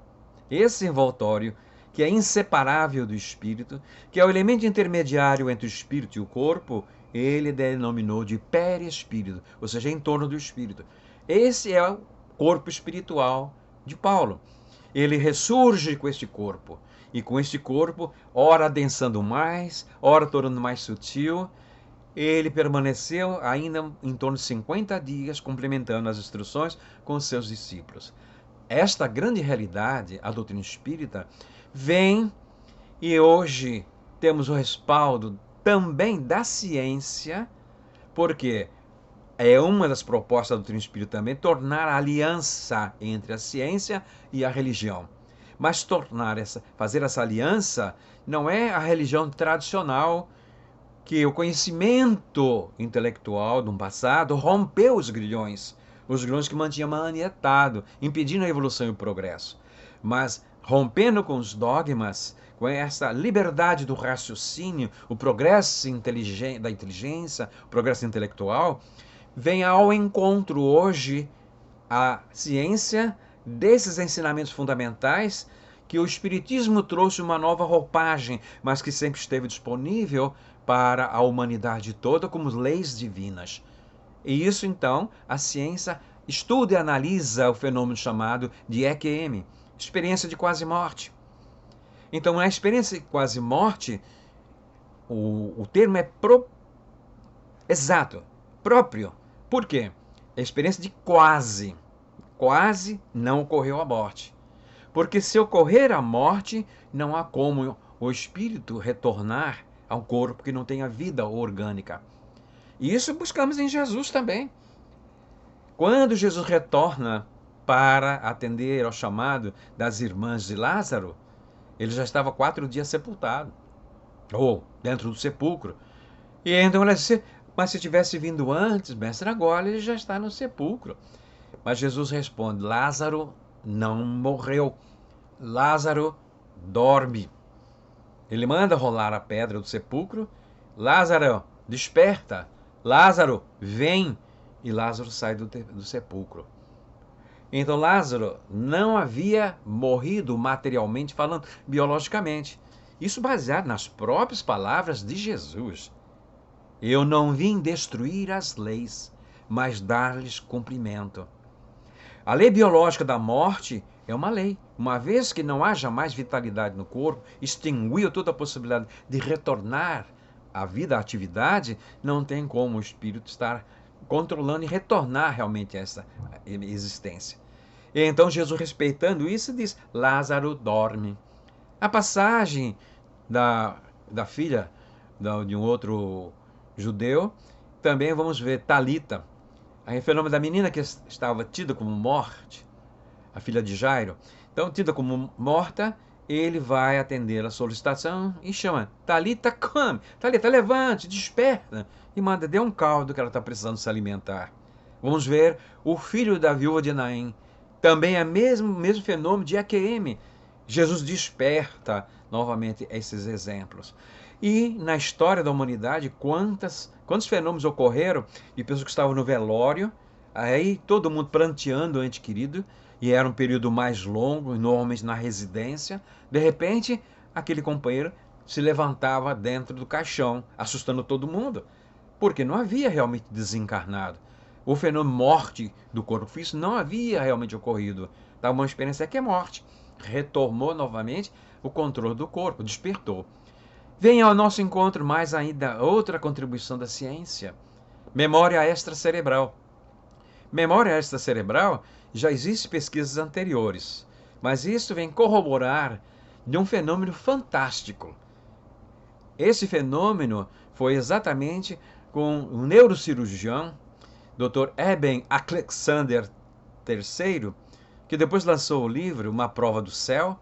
Esse envoltório, que é inseparável do espírito, que é o elemento intermediário entre o espírito e o corpo, ele denominou de perispírito, ou seja, em torno do espírito. Esse é o corpo espiritual de Paulo. Ele ressurge com este corpo, e com este corpo, ora adensando mais, ora tornando mais sutil, ele permaneceu ainda em torno de 50 dias, complementando as instruções com os seus discípulos. Esta grande realidade, a doutrina espírita, vem e hoje temos o respaldo também da ciência, porque é uma das propostas da doutrina espírita também tornar a aliança entre a ciência e a religião. Mas fazer essa aliança não é a religião tradicional, que o conhecimento intelectual do passado rompeu os grilhões que mantinham manietado, impedindo a evolução e o progresso. Mas rompendo com os dogmas, com essa liberdade do raciocínio, o progresso da inteligência, o progresso intelectual, vem ao encontro hoje a ciência desses ensinamentos fundamentais que o Espiritismo trouxe uma nova roupagem, mas que sempre esteve disponível para a humanidade toda como leis divinas. E isso, então, a ciência estuda e analisa o fenômeno chamado de EQM, experiência de quase morte. Então, na experiência de quase morte, o termo é exato, próprio. Por quê? É a experiência de quase. Quase não ocorreu a morte. Porque se ocorrer a morte, não há como o espírito retornar ao corpo que não tenha vida orgânica. E isso buscamos em Jesus também. Quando Jesus retorna para atender ao chamado das irmãs de Lázaro, ele já estava 4 dias sepultado, ou dentro do sepulcro. E então ela disse: mas se tivesse vindo antes, mestre, agora ele já está no sepulcro. Mas Jesus responde: Lázaro não morreu, Lázaro dorme. Ele manda rolar a pedra do sepulcro. Lázaro, desperta. Lázaro, vem. E Lázaro sai do sepulcro. Então Lázaro não havia morrido materialmente falando, biologicamente. Isso baseado nas próprias palavras de Jesus. Eu não vim destruir as leis, mas dar-lhes cumprimento. A lei biológica da morte É uma lei. Uma vez que não haja mais vitalidade no corpo, extinguiu toda a possibilidade de retornar à vida, à atividade, não tem como o espírito estar controlando e retornar realmente a essa existência. E então Jesus, respeitando isso, diz: Lázaro dorme. A passagem da filha de um outro judeu, também vamos ver Talita, o fenômeno da menina que estava tida como morte, a filha de Jairo. Então, tida como morta, ele vai atender a solicitação e chama: Talita, come, Talita, levante, desperta, e manda, dê um caldo que ela está precisando se alimentar. Vamos ver o filho da viúva de Naim, também é o mesmo fenômeno de AQM. Jesus desperta novamente esses exemplos. E na história da humanidade, quantos fenômenos ocorreram de pessoas que estavam no velório, aí todo mundo pranteando o ente querido, e era um período mais longo, normalmente na residência. De repente, aquele companheiro se levantava dentro do caixão, assustando todo mundo, porque não havia realmente desencarnado. O fenômeno morte do corpo físico não havia realmente ocorrido. Estava uma experiência que é morte. Retomou novamente o controle do corpo, despertou. Vem ao nosso encontro mais ainda outra contribuição da ciência: memória extracerebral. Memória extracerebral, já existem pesquisas anteriores, mas isso vem corroborar de um fenômeno fantástico. Esse fenômeno foi exatamente com o neurocirurgião Dr. Eben Alexander III, que depois lançou o livro Uma Prova do Céu.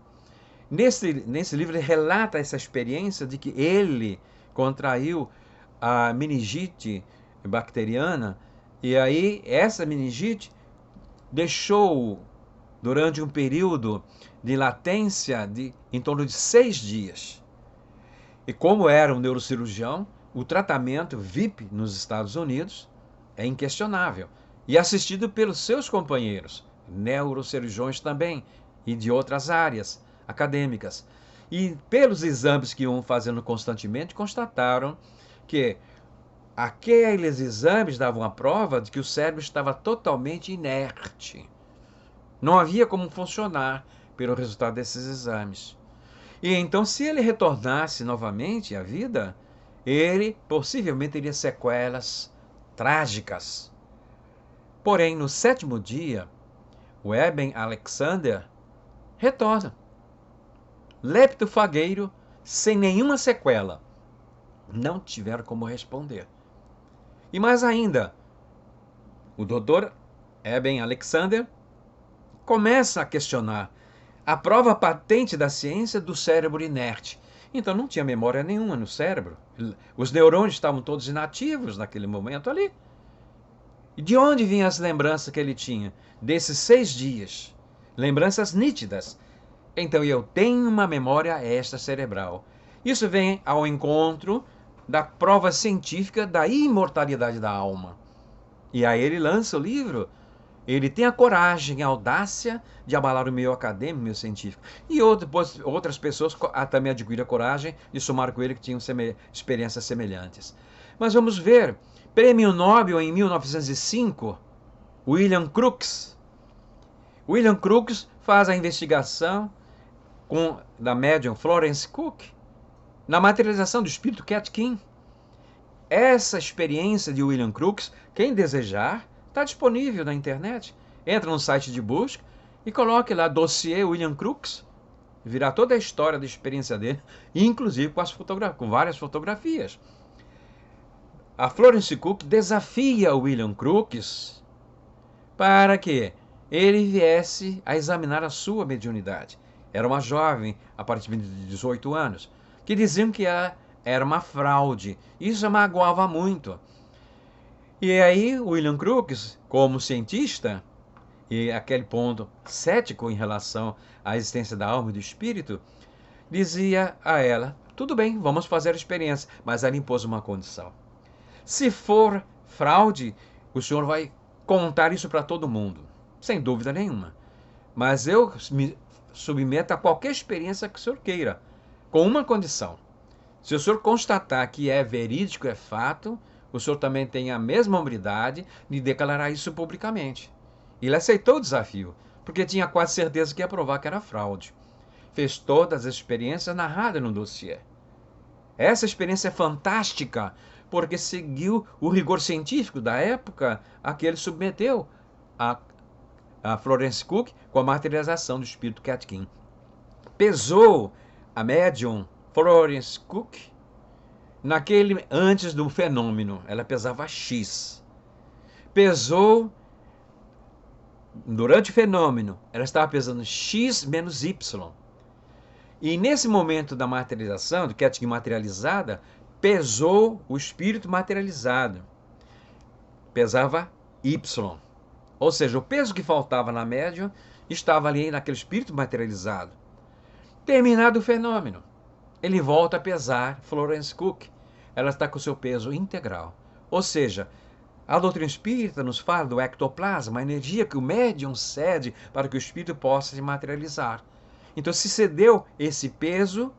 Nesse livro ele relata essa experiência de que ele contraiu a meningite bacteriana, e aí essa meningite deixou durante um período de latência em torno de 6 dias. E como era um neurocirurgião, o tratamento VIP nos Estados Unidos é inquestionável, e assistido pelos seus companheiros, neurocirurgiões também, e de outras áreas acadêmicas. E pelos exames que iam fazendo constantemente, constataram que aqueles exames davam a prova de que o cérebro estava totalmente inerte. Não havia como funcionar pelo resultado desses exames. E então, se ele retornasse novamente à vida, ele possivelmente teria sequelas trágicas. Porém, no 7º dia, o Eben Alexander retorna, leptofagueiro, sem nenhuma sequela. Não tiveram como responder. E mais ainda, o doutor Eben Alexander começa a questionar a prova patente da ciência do cérebro inerte. Então não tinha memória nenhuma no cérebro. Os neurônios estavam todos inativos naquele momento ali. E de onde vinham as lembranças que ele tinha? Desses 6 dias. Lembranças nítidas. Então eu tenho uma memória extracerebral. Isso vem ao encontro da prova científica da imortalidade da alma. E aí ele lança o livro. Ele tem a coragem, a audácia de abalar o meio acadêmico, o meio científico. E outras pessoas também adquiriram a coragem de somar com ele, que tinham experiências semelhantes. Mas vamos ver. Prêmio Nobel em 1905, William Crookes. William Crookes faz a investigação da médium Florence Cook na materialização do espírito Cat King. Essa experiência de William Crookes, quem desejar, está disponível na internet. Entra no site de busca e coloque lá dossiê William Crookes. Virá toda a história da experiência dele, inclusive com várias fotografias. A Florence Cook desafia o William Crookes para que ele viesse a examinar a sua mediunidade. Era uma jovem, aparentemente de 18 anos, que diziam que ela era uma fraude. Isso a magoava muito. E aí o William Crookes, como cientista, e aquele ponto cético em relação à existência da alma e do espírito, dizia a ela: tudo bem, vamos fazer a experiência, mas ela impôs uma condição. Se for fraude, o senhor vai contar isso para todo mundo, sem dúvida nenhuma. Mas eu me submeto a qualquer experiência que o senhor queira, com uma condição. Se o senhor constatar que é verídico, é fato, o senhor também tem a mesma hombridade de declarar isso publicamente. Ele aceitou o desafio. porque tinha quase certeza que ia provar que era fraude. Fez todas as experiências narradas no dossiê. Essa experiência é fantástica, porque seguiu o rigor científico da época a que ele submeteu a Florence Cook com a materialização do espírito Cat King. Pesou a médium Florence Cook antes do fenômeno, ela pesava X. Pesou durante o fenômeno, ela estava pesando X menos Y. E nesse momento da materialização, do Cat King materializada, pesou o espírito materializado. Pesava Y. Ou seja, o peso que faltava na médium estava ali naquele espírito materializado. Terminado o fenômeno, ele volta a pesar Florence Cook. Ela está com o seu peso integral. Ou seja, a doutrina espírita nos fala do ectoplasma, a energia que o médium cede para que o espírito possa se materializar. Então, se cedeu esse peso,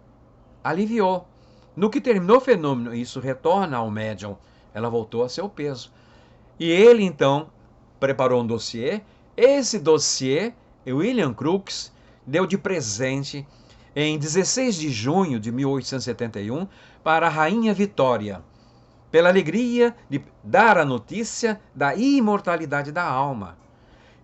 aliviou. No que terminou o fenômeno, isso retorna ao médium. Ela voltou a seu peso. E ele, então, preparou um dossiê. Esse dossiê, William Crookes deu de presente em 16 de junho de 1871 para a Rainha Vitória, pela alegria de dar a notícia da imortalidade da alma.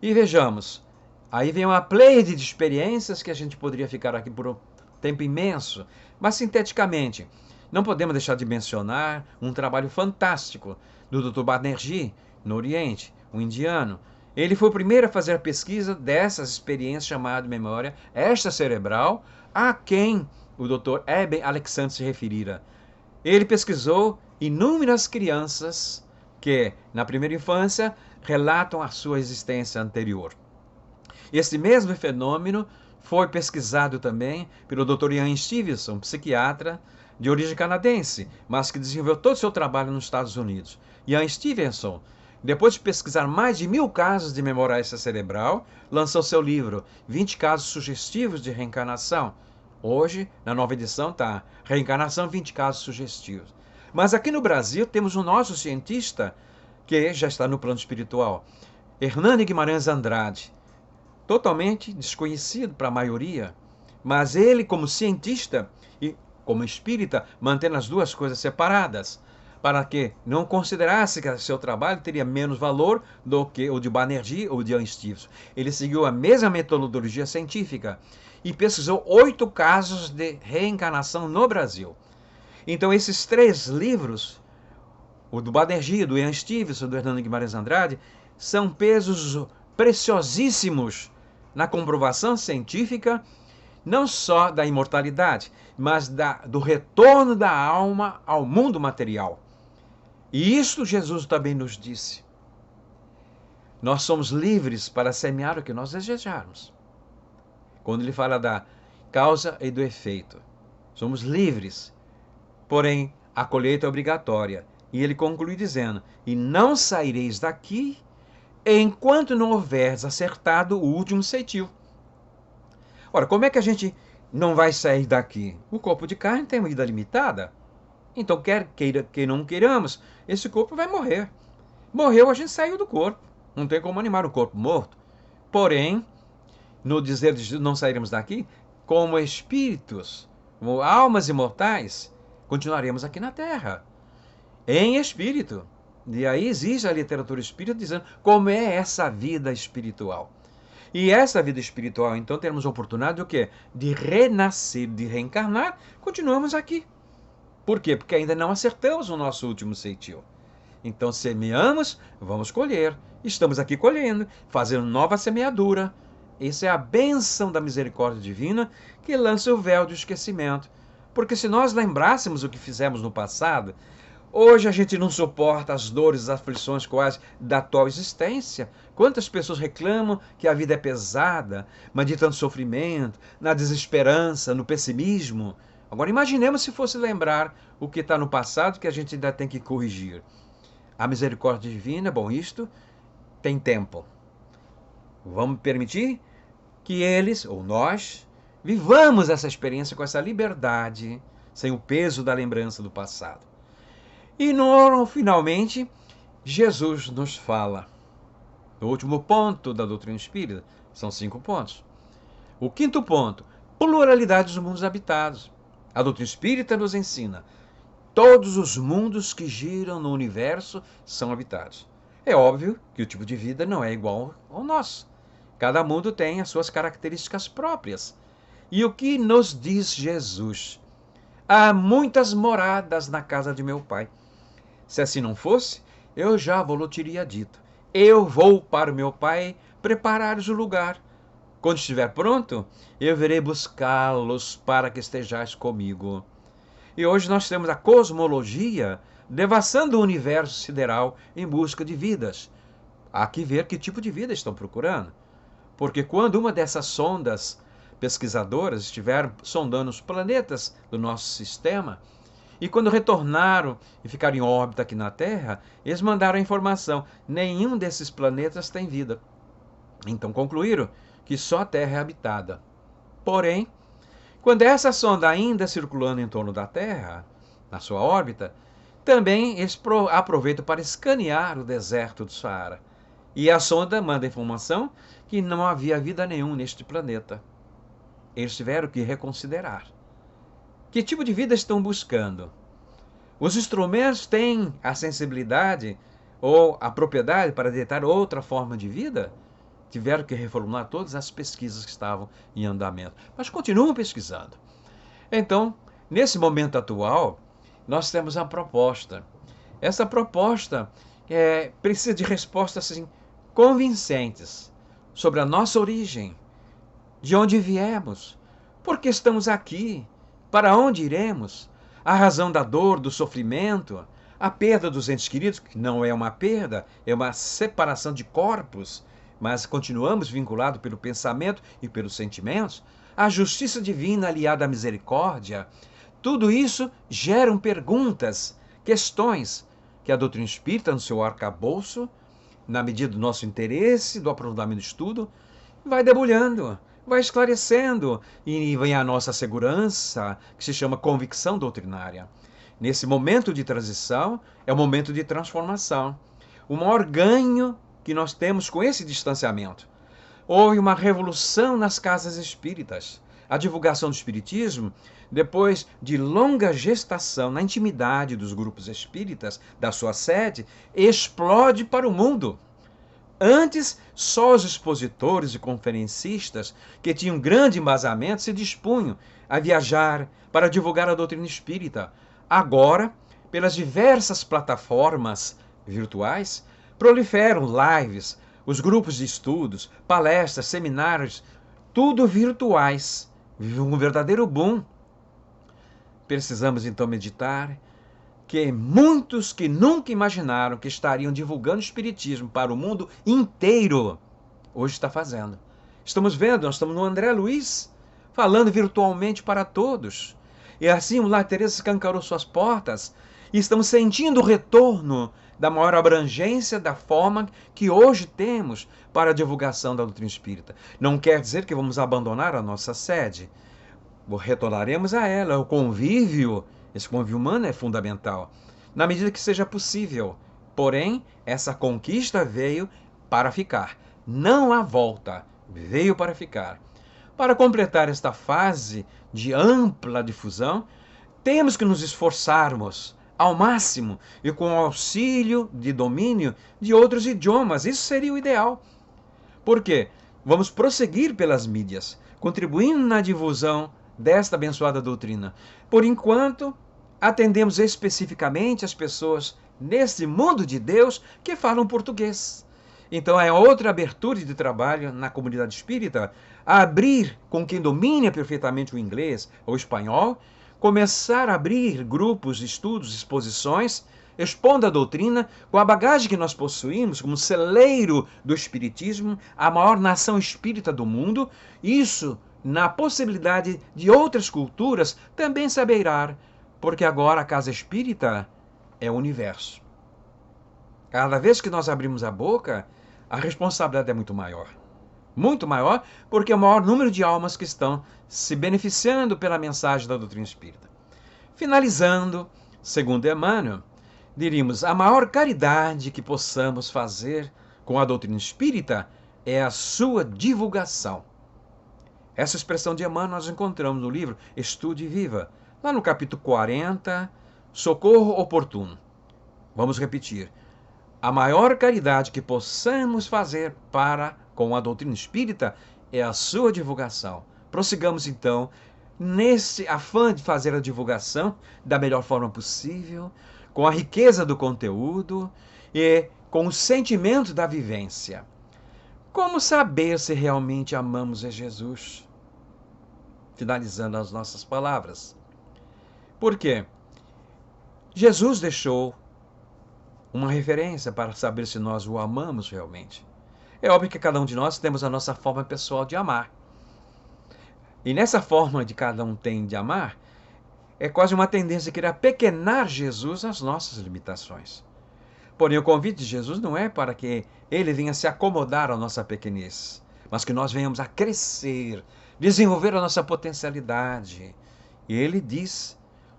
E vejamos, aí vem uma pleiade de experiências que a gente poderia ficar aqui por um tempo imenso, mas sinteticamente, não podemos deixar de mencionar um trabalho fantástico do Dr. Banerjee, no Oriente, um indiano. Ele foi o primeiro a fazer a pesquisa dessas experiências chamada memória extracerebral, a quem o Dr. Eben Alexander se referira. Ele pesquisou inúmeras crianças que, na primeira infância, relatam a sua existência anterior. Esse mesmo fenômeno foi pesquisado também pelo Dr. Ian Stevenson, psiquiatra de origem canadense, mas que desenvolveu todo o seu trabalho nos Estados Unidos. Ian Stevenson, depois de pesquisar mais de 1000 casos de memória extracerebral, lançou seu livro 20 casos sugestivos de reencarnação. Hoje, na nova edição, está Reencarnação, 20 casos sugestivos. Mas aqui no Brasil temos o nosso cientista, que já está no plano espiritual, Hernani Guimarães Andrade. Totalmente desconhecido para a maioria, mas ele, como cientista e como espírita, mantendo as duas coisas separadas, para que não considerasse que seu trabalho teria menos valor do que o de Banerjee ou de Ian Stevenson. Ele seguiu a mesma metodologia científica e pesquisou 8 casos de reencarnação no Brasil. Então, esses 3 livros, o do Banerjee, do Ian Stevenson, do Hernani Guimarães Andrade, são pesos preciosíssimos na comprovação científica, não só da imortalidade, mas do retorno da alma ao mundo material. E isto Jesus também nos disse. Nós somos livres para semear o que nós desejarmos. Quando ele fala da causa e do efeito, somos livres, porém a colheita é obrigatória. E ele conclui dizendo, e não saireis daqui enquanto não houveres acertado o último ceitil. Ora, como é que a gente não vai sair daqui? O corpo de carne tem uma vida limitada. Então, quer não queiramos, esse corpo vai morrer. Morreu, a gente saiu do corpo. Não tem como animar o corpo morto. Porém, no dizer de não sairemos daqui, como espíritos, como almas imortais, continuaremos aqui na Terra. Em espírito. E aí existe a literatura espírita dizendo como é essa vida espiritual. E essa vida espiritual, então, teremos a oportunidade do quê? De renascer, de reencarnar, continuamos aqui. Por quê? Porque ainda não acertamos o nosso último ceitil. Então, semeamos, vamos colher. Estamos aqui colhendo, fazendo nova semeadura. Essa é a bênção da misericórdia divina que lança o véu do esquecimento. Porque se nós lembrássemos o que fizemos no passado, hoje a gente não suporta as dores, as aflições quase da atual existência. Quantas pessoas reclamam que a vida é pesada, mas de tanto sofrimento, na desesperança, no pessimismo. Agora imaginemos se fosse lembrar o que está no passado que a gente ainda tem que corrigir. A misericórdia divina, bom, isto tem tempo. Vamos permitir que eles, ou nós, vivamos essa experiência com essa liberdade, sem o peso da lembrança do passado. E finalmente, Jesus nos fala, no último ponto da doutrina espírita, São 5 pontos. O quinto ponto, pluralidade dos mundos habitados. A doutrina espírita nos ensina: todos os mundos que giram no universo são habitados. É óbvio que o tipo de vida não é igual ao nosso. Cada mundo tem as suas características próprias. E o que nos diz Jesus? Há muitas moradas na casa de meu Pai. Se assim não fosse, eu já vos teria dito. Eu vou para o meu Pai preparar-vos o lugar. Quando estiver pronto, eu virei buscá-los para que estejais comigo. E hoje nós temos a cosmologia devassando o universo sideral em busca de vidas. Há que ver que tipo de vida estão procurando. Porque quando uma dessas sondas pesquisadoras estiver sondando os planetas do nosso sistema, e quando retornaram e ficaram em órbita aqui na Terra, eles mandaram a informação: nenhum desses planetas tem vida. Então concluíram que só a Terra é habitada. Porém, quando essa sonda ainda circulando em torno da Terra, na sua órbita, também eles aproveitam para escanear o deserto do Saara. E a sonda manda informação que não havia vida nenhuma neste planeta. Eles tiveram que reconsiderar. Que tipo de vida estão buscando? Os instrumentos têm a sensibilidade ou a propriedade para detectar outra forma de vida? Tiveram que reformular todas as pesquisas que estavam em andamento. Mas continuam pesquisando. Então, nesse momento atual, nós temos a proposta. Essa proposta precisa de respostas assim, convincentes sobre a nossa origem, de onde viemos, por que estamos aqui, para onde iremos, a razão da dor, do sofrimento, a perda dos entes queridos, que não é uma perda, é uma separação de corpos, mas continuamos vinculados pelo pensamento e pelos sentimentos, a justiça divina aliada à misericórdia. Tudo isso geram perguntas, questões que a doutrina espírita, no seu arcabouço, na medida do nosso interesse, do aprofundamento do estudo, vai debulhando, vai esclarecendo, e vem a nossa segurança, que se chama convicção doutrinária. Nesse momento de transição, é o momento de transformação. O maior ganho que nós temos com esse distanciamento. Houve uma revolução nas casas espíritas. A divulgação do espiritismo, depois de longa gestação na intimidade dos grupos espíritas, da sua sede, explode para o mundo. Antes, só os expositores e conferencistas que tinham grande embasamento se dispunham a viajar para divulgar a doutrina espírita. Agora, pelas diversas plataformas virtuais, proliferam lives, os grupos de estudos, palestras, seminários, tudo virtuais. Vive um verdadeiro boom. Precisamos então meditar que muitos que nunca imaginaram que estariam divulgando o espiritismo para o mundo inteiro, hoje está fazendo. Estamos vendo, nós estamos no André Luiz, falando virtualmente para todos. E assim o Lar Teresa escancarou suas portas e estamos sentindo o retorno da maior abrangência da forma que hoje temos para a divulgação da doutrina espírita. Não quer dizer que vamos abandonar a nossa sede. Retornaremos a ela. O convívio, esse convívio humano é fundamental, na medida que seja possível. Porém, essa conquista veio para ficar. Não há volta. Veio para ficar. Para completar esta fase de ampla difusão, temos que nos esforçarmos ao máximo e com o auxílio de domínio de outros idiomas. Isso seria o ideal. Por quê? Vamos prosseguir pelas mídias, contribuindo na difusão desta abençoada doutrina. Por enquanto, atendemos especificamente as pessoas nesse mundo de Deus que falam português. Então é outra abertura de trabalho na comunidade espírita, abrir com quem domine perfeitamente o inglês ou o espanhol, começar a abrir grupos de estudos, exposições, expondo a doutrina com a bagagem que nós possuímos como celeiro do espiritismo, a maior nação espírita do mundo, isso na possibilidade de outras culturas também se abeirar, porque agora a casa espírita é o universo. Cada vez que nós abrimos a boca, a responsabilidade é muito maior. Muito maior, porque é o maior número de almas que estão se beneficiando pela mensagem da doutrina espírita. Finalizando, segundo Emmanuel, diríamos, a maior caridade que possamos fazer com a doutrina espírita é a sua divulgação. Essa expressão de Emmanuel nós encontramos no livro Estude e Viva, lá no capítulo 40, Socorro Oportuno. Vamos repetir. A maior caridade que possamos fazer para com a doutrina espírita é a sua divulgação. Prossigamos então nesse afã de fazer a divulgação da melhor forma possível, com a riqueza do conteúdo e com o sentimento da vivência. Como saber se realmente amamos a Jesus? Finalizando as nossas palavras. Por quê? Jesus deixou uma referência para saber se nós o amamos realmente. É óbvio que cada um de nós temos a nossa forma pessoal de amar. E nessa forma de cada um tem de amar, é quase uma tendência a querer apequenar Jesus às nossas limitações. Porém, o convite de Jesus não é para que ele venha se acomodar à nossa pequenez, mas que nós venhamos a crescer, desenvolver a nossa potencialidade. E ele diz: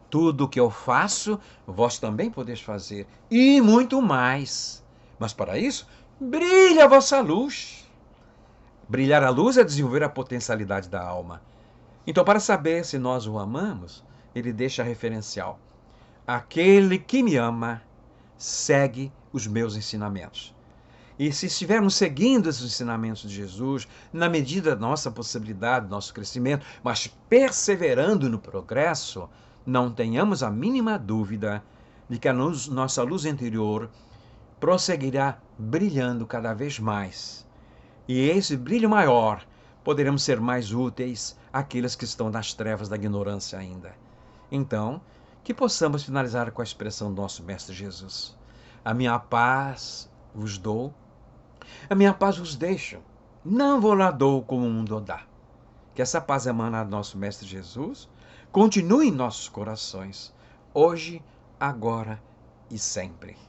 tudo o que eu faço, vós também podeis fazer, e muito mais. Mas para isso, brilha a vossa luz. Brilhar a luz é desenvolver a potencialidade da alma. Então, para saber se nós o amamos, ele deixa referencial. Aquele que me ama, segue os meus ensinamentos. E se estivermos seguindo esses ensinamentos de Jesus, na medida da nossa possibilidade, do nosso crescimento, mas perseverando no progresso, não tenhamos a mínima dúvida de que a nossa luz interior prosseguirá brilhando cada vez mais. E esse brilho maior, poderemos ser mais úteis àqueles que estão nas trevas da ignorância ainda. Então, que possamos finalizar com a expressão do nosso Mestre Jesus: a minha paz vos dou, a minha paz vos deixo, não vou lá dou como o mundo dá. Que essa paz emanada do nosso Mestre Jesus continue em nossos corações, hoje, agora e sempre.